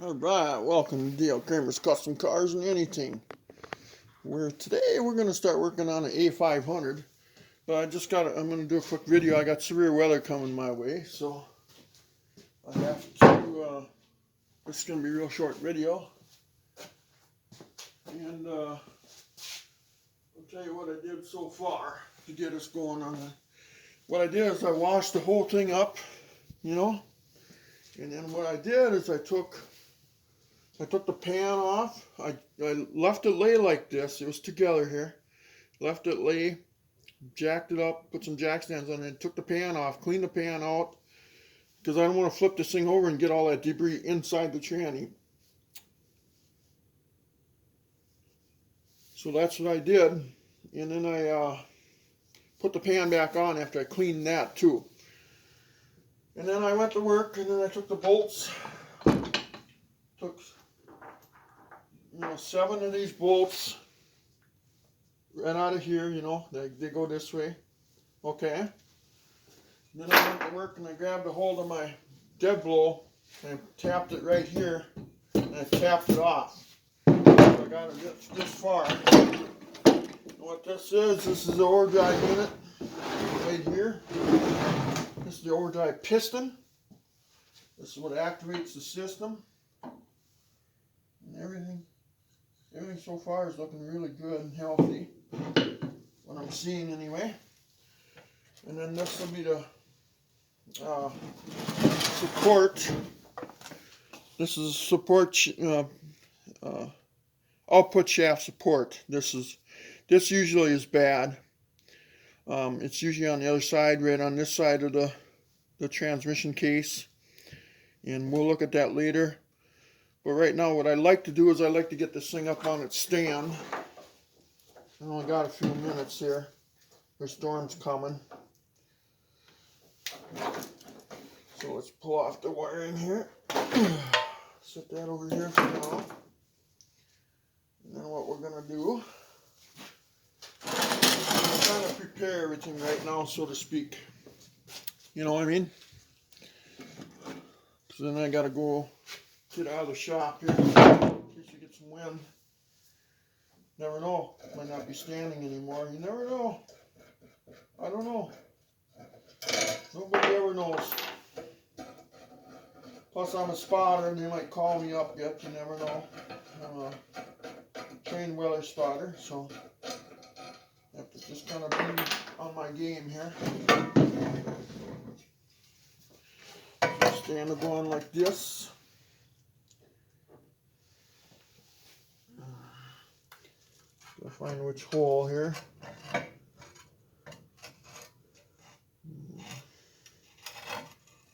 Alright, welcome to Dale Kramer's Custom Cars and Anything. Today we're going to start working on an A500. But I'm going to do a quick video. I got severe weather coming my way, so I have to, this is going to be a real short video. And I'll tell you what I did so far to get us going on that. What I did is I washed the whole thing up, and then what I did is I took the pan off. I left it lay like this. It was together here. Left it lay, jacked it up, put some jack stands on it, took the pan off, cleaned the pan out, because I don't want to flip this thing over and get all that debris inside the tranny. So that's what I did. And then I put the pan back on after I cleaned that too. And then I went to work, and then I took the bolts, took 7 of these bolts right out of here, they go this way. Okay. And then I went to work and I grabbed a hold of my dead blow and I tapped it right here and I tapped it off. So I got it this far. And what this is the overdrive unit right here. This is the overdrive piston. This is what activates the system. And everything so far is looking really good and healthy. What I'm seeing anyway. And then this will be the support. This is support output shaft support. This usually is bad. It's usually on the other side, right on this side of the transmission case. And we'll look at that later. But right now what I like to do is I like to get this thing up on its stand. I only got a few minutes here. The storm's coming. So let's pull off the wiring here. Set that over here for now. And then what we're going to do, I'm trying to prepare everything right now, so to speak. You know what I mean? So then I got to go get out of the shop here in case you get some wind. Never know. Might not be standing anymore. You never know. I don't know. Nobody ever knows. Plus I'm a spotter and they might call me up yet. You never know. I'm a trained weather spotter, so I have to just kind of be on my game here. Stand it going like this. Gotta find which hole here.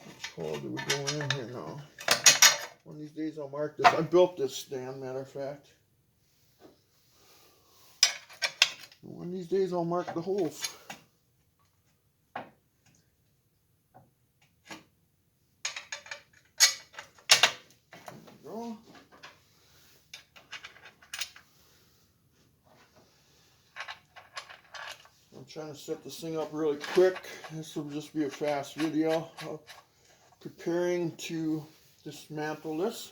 Which hole do we go in here now? One of these days I'll mark this. I built this stand, matter of fact. One of these days I'll mark the holes. There we go. I'm trying to set this thing up really quick. This will just be a fast video of preparing to dismantle this.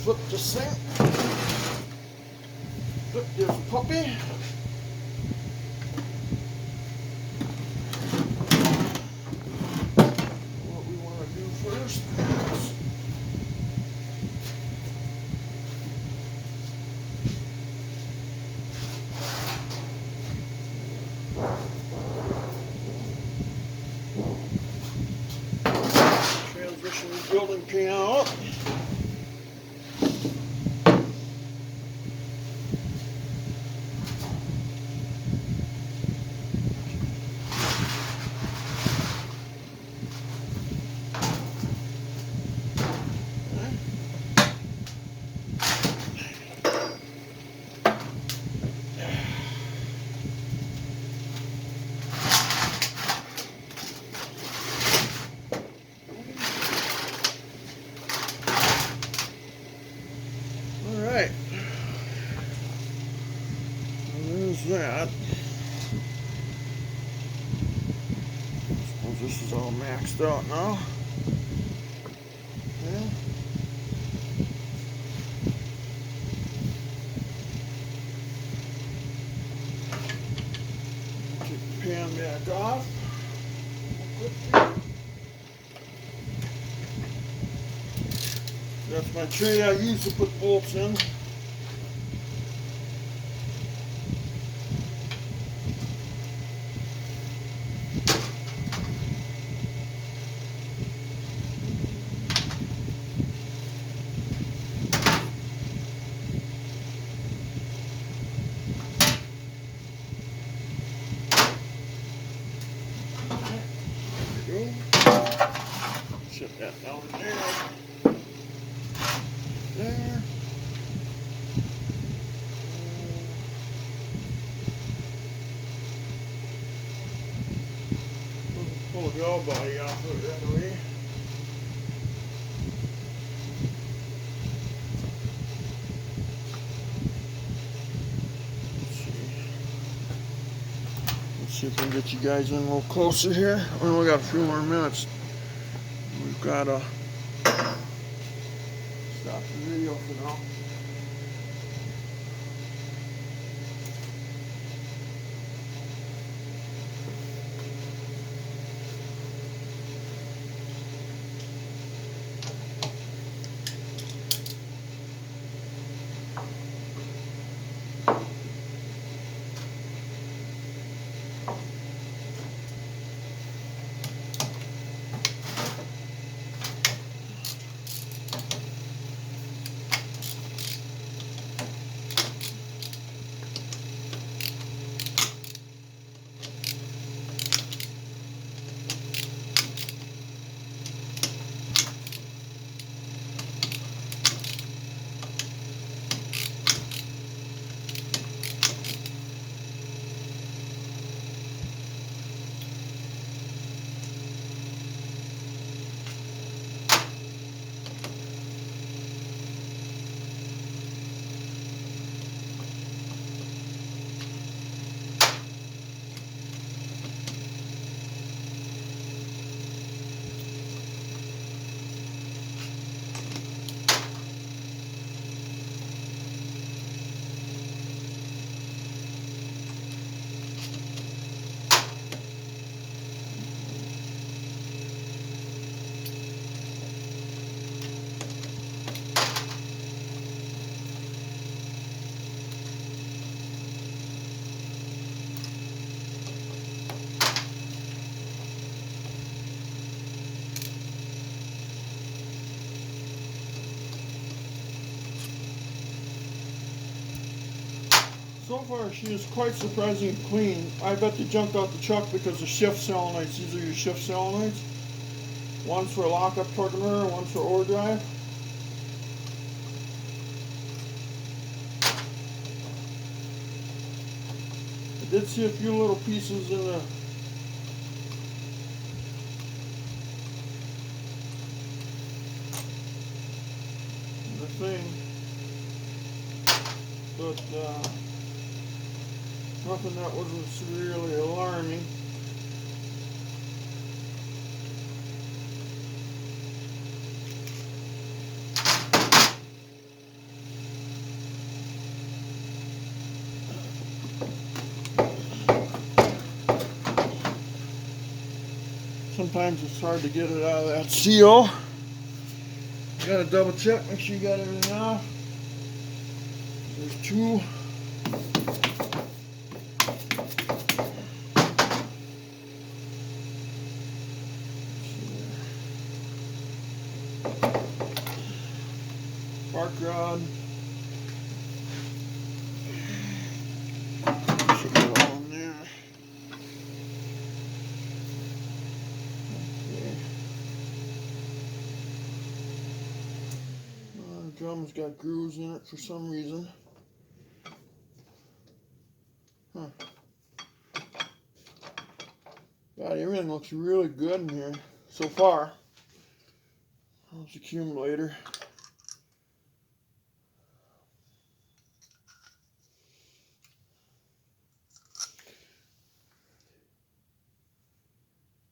flip this thing. Flip this puppy. What we want to do first is transmission building pin out. Alright, there's that. Suppose this is all maxed out now. Yeah. Take the pan back off. That's my tray I use to put bolts in. There we go. Set that down there. There. Pull the bell body off of it right away. Let's see if we can get you guys in a little closer here. We only got a few more minutes. We've got to stop the video for now. So far, she is quite surprisingly clean. I bet they junked out the chuck because of shift solenoids. These are your shift solenoids. One's for lockup torque converter, one's for overdrive. I did see a few little pieces in the thing, but nothing that wasn't severely alarming. Sometimes it's hard to get it out of that seal. You gotta double check, make sure you got everything off. There's two. Spark rod. Should go on there. Okay. The drum's got grooves in it for some reason. Huh. God, everything looks really good in here so far. There's the accumulator.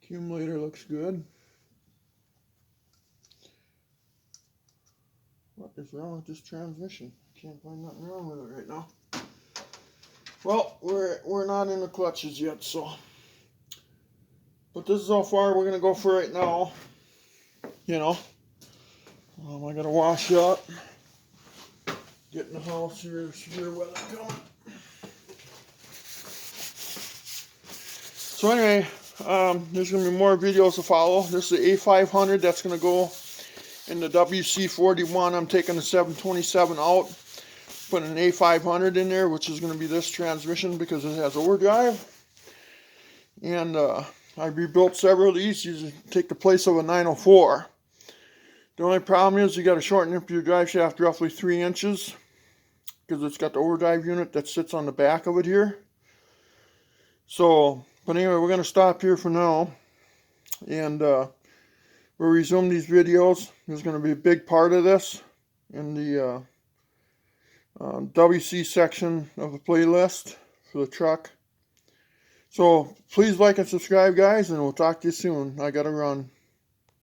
Accumulator looks good. What is wrong with this transmission? Can't find nothing wrong with it right now. Well, we're not in the clutches yet, so. But this is how far we're gonna go for right now. You know. I gotta wash up. Get in the house here, severe weather coming. So anyway, there's going to be more videos to follow. This is the A500 that's going to go in the WC41. I'm taking the 727 out, putting an A500 in there, which is going to be this transmission because it has overdrive. And I rebuilt several of these to take the place of a 904. The only problem is you got to shorten up your drive shaft roughly 3 inches because it's got the overdrive unit that sits on the back of it here. So, but anyway, we're going to stop here for now, and we'll resume these videos. There's going to be a big part of this in the WC section of the playlist for the truck. So, please like and subscribe, guys, and we'll talk to you soon. I got to run.